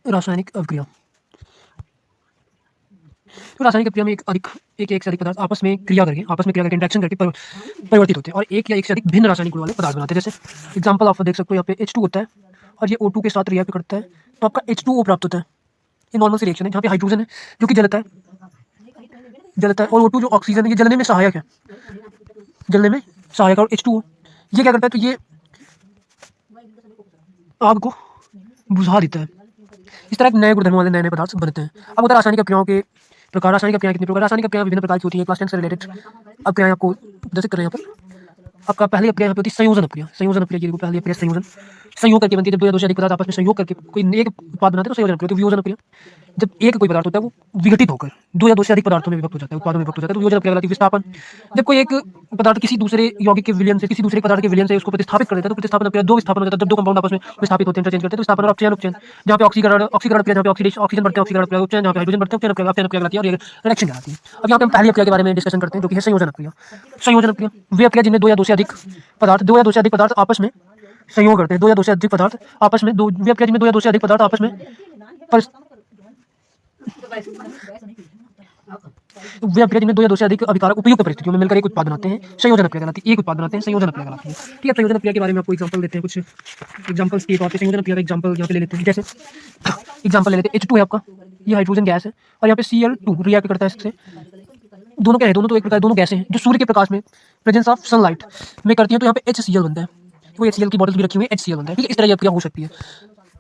रासायनिक अभिक्रिया। तो रासायनिक अभिक्रिया में एक से अधिक पदार्थ आपस में क्रिया करके इंटरेक्शन करके परिवर्तित होते हैं और एक या एक से अधिक भिन्न रासायनिक गुण वाले पदार्थ बनाते हैं। जैसे एग्जांपल आप देख सकते हो, यहाँ पे H2 होता है और ये O2 के साथ रिएक्ट करता है तो आपका H2O प्राप्त होता है। ये नॉर्मल सी रिएक्शन है जहाँ पे हाइड्रोजन है जो कि जलता है और O2 जो ऑक्सीजन है ये जलने में सहायक है, और H2O ये क्या करता है, तो ये आग को बुझा देता है। इस तरह के नए गुणधर्मों वाले नए पदार्थ बनते हैं। अब होता है रासायनिक अभिक्रियाओं के प्रकार। रासायनिक अभिक्रियाएं कितने प्रकार? रासायनिक अभिक्रियाएं विभिन्न प्रकार की होती है। क्लास 10 से रिलेटेड अभिक्रियाएं आपको प्रदर्शित कर रहे हैं यहाँ पर। आपका पहली अभिक्रिया यहाँ पे होती है संयोजन अभिक्रिया। की पहली अभिक्रिया संयोग करके बनती है। जब दो या दो से अधिक पदार्थ आपस में संयोग करके कोई एक उत्पाद बनाते हैं तो संयोजन अभिक्रिया। वियोजन अभिक्रिया, जब एक कोई पदार्थ होता है वो विघटित होकर दो या दो से अधिक पदार्थों में विभक्त हो जाता है, उत्पादों में विभक्त हो जाता है तो वियोजन अभिक्रिया कहलाती है। विस्थापन, जब कोई एक पदार्थ किसी दूसरे यौगिक के विलयन से किसी दूसरे पदार्थ के विलयन से उसको प्रतिस्थापित कर देता है तो प्रतिस्थापन अभिक्रिया। दो विस्थापन हो जाता है, जब दो कंपाउंड आपस में विस्थापित होते हैं, इंटरचेंज करते हैं तो विस्थापन और अपचयन जहाँ पे ऑक्सीकरण अभिक्रिया, जहाँ पे ऑक्सीजन बढ़ते हैं ऑक्सीकरण अभिक्रिया, उपचयन जहाँ पे हाइड्रोजन बढ़ते हैं अपचयन अभिक्रिया कहलाती है और ये रिएक्शन कहलाती है। अब यहाँ पे हम पहली अभिक्रिया के बारे में डिस्कशन करते हैं जो कि है संयोजन अभिक्रिया। संयोजन अभिक्रिया वे अभिक्रिया जिनमें दो या दो से अधिक पदार्थ आपस में संयोग करते हैं। दो या दो से अधिक पदार्थ आपस में वे अभिक्रिया जिनमें दो या दो से अधिक पदार्थ आपस में वे अभिक्रिया जिनमें दो या दो से अधिक अभिकारक उपयुक्त परिस्थितियों में मिलकर एक उत्पाद बनाते हैं, संयोजन अभिक्रिया कहलाती है। एक उत्पाद बनाते हैं, संयोजन अभिक्रिया कहलाती है। ठीक है, संयोजन अभिक्रिया के बारे में आपको एग्जांपल देते हैं। कुछ एग्जांपल्स के तौर पे संयोजन अभिक्रिया का एग्जांपल यहाँ पे ले लेते हैं। जैसे एग्जांपल ले लेते हैं, H2 है आपका, ये हाइड्रोजन गैस है और यहाँ पे Cl2 रिएक्ट करता है इससे। दोनों क्या है, दोनों तो एक प्रकार दोनों गैसें हैं जो सूर्य के प्रकाश में प्रेजेंस ऑफ सनलाइट में करती हैं तो यहाँ पे HCl बनता है। वो HCl की बॉटल्स भी रखी हुई है, HCl बनता है। ठीक है, इस तरह की अभिक्रिया हो सकती है।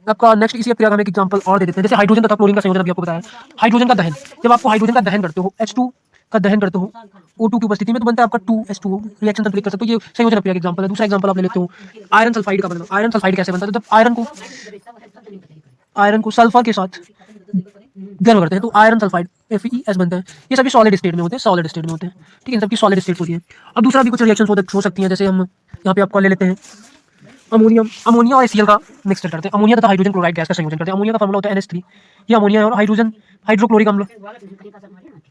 आपका नेक्स्ट इसी अभिक्रिया का हम एक एग्जांपल और दे देते हैं। जैसे हाइड्रोजन तथा क्लोरीन का संयोजन अभी आपको बताया। हाइड्रोजन का दहन, जब आपको हाइड्रोजन का दहन करते हो, H2 का दहन करते हो O2 की उपस्थिति में तो बनता है आपका 2H2O। रिएक्शन संतुलित कर सकते हो, ये संयोजन अभिक्रिया का एग्जांपल है। दूसरा एग्जांपल आप ले लेते हो आयरन सल्फाइड का। मतलब आयरन सल्फाइड कैसे बनता है? तो जब आयरन को सल्फर के साथ गर्म करते हैं तो आयरन सल्फाइड FeS बनता है। ये सभी सॉलिड स्टेट में होते हैं, ठीक है, इन सबकी सॉलिड स्टेट होती है। अब दूसरा भी कुछ रिएक्शन हो सकती हैं। जैसे हम यहाँ पे आपको ले लेते हैं अमोनिया और HCl का मिक्सचर करते हैं। अमोनिया तथा हाइड्रोजन क्लोराइड गैस का संयोजन करते हैं। अमोनिया का फॉर्मूला होता है NH3। ये अमोनिया और हाइड्रोजन हाइड्रोक्लोरिक अम्ल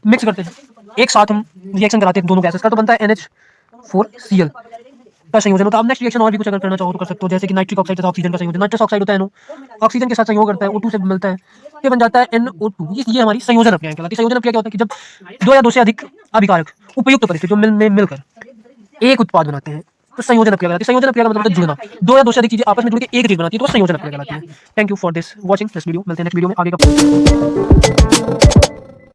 मिक्स करते हैं, एक साथ हम रिएक्शन कराते हैं दोनों गैसेस का तो बनता है NH4Cl का संयोजन होता है। अब नेक्स्ट रिएक्शन और भी कुछ अगर करना चाहो तो कर सकते हो। जैसे कि नाइट्रिक ऑक्साइड तथा ऑक्सीजन का संयोजन। नाइट्रस ऑक्साइड होता है NO, ऑक्सीजन के साथ संयोग करता है, O2 से मिलता है, ये बन जाता है NO2। ये हमारी संयोजन अभिक्रिया कहलाती है। संयोजन अभिक्रिया क्या होता है कि जब दो या दो से अधिक अभिकारक उपयुक्त परिस्थितियों में मिलकर एक उत्पाद बनाते हैं तो संयोजन अभिक्रिया कहलाती है। संयोजन अभिक्रिया का मतलब है जुड़ना। दो या दो से अधिक चीजें आपस में जुड़ के एक चीज बनाती है तो संयोजन अभिक्रिया कहलाती है। Thank you for this watching this video. मिलते हैं नेक्स्ट वीडियो में आगे का।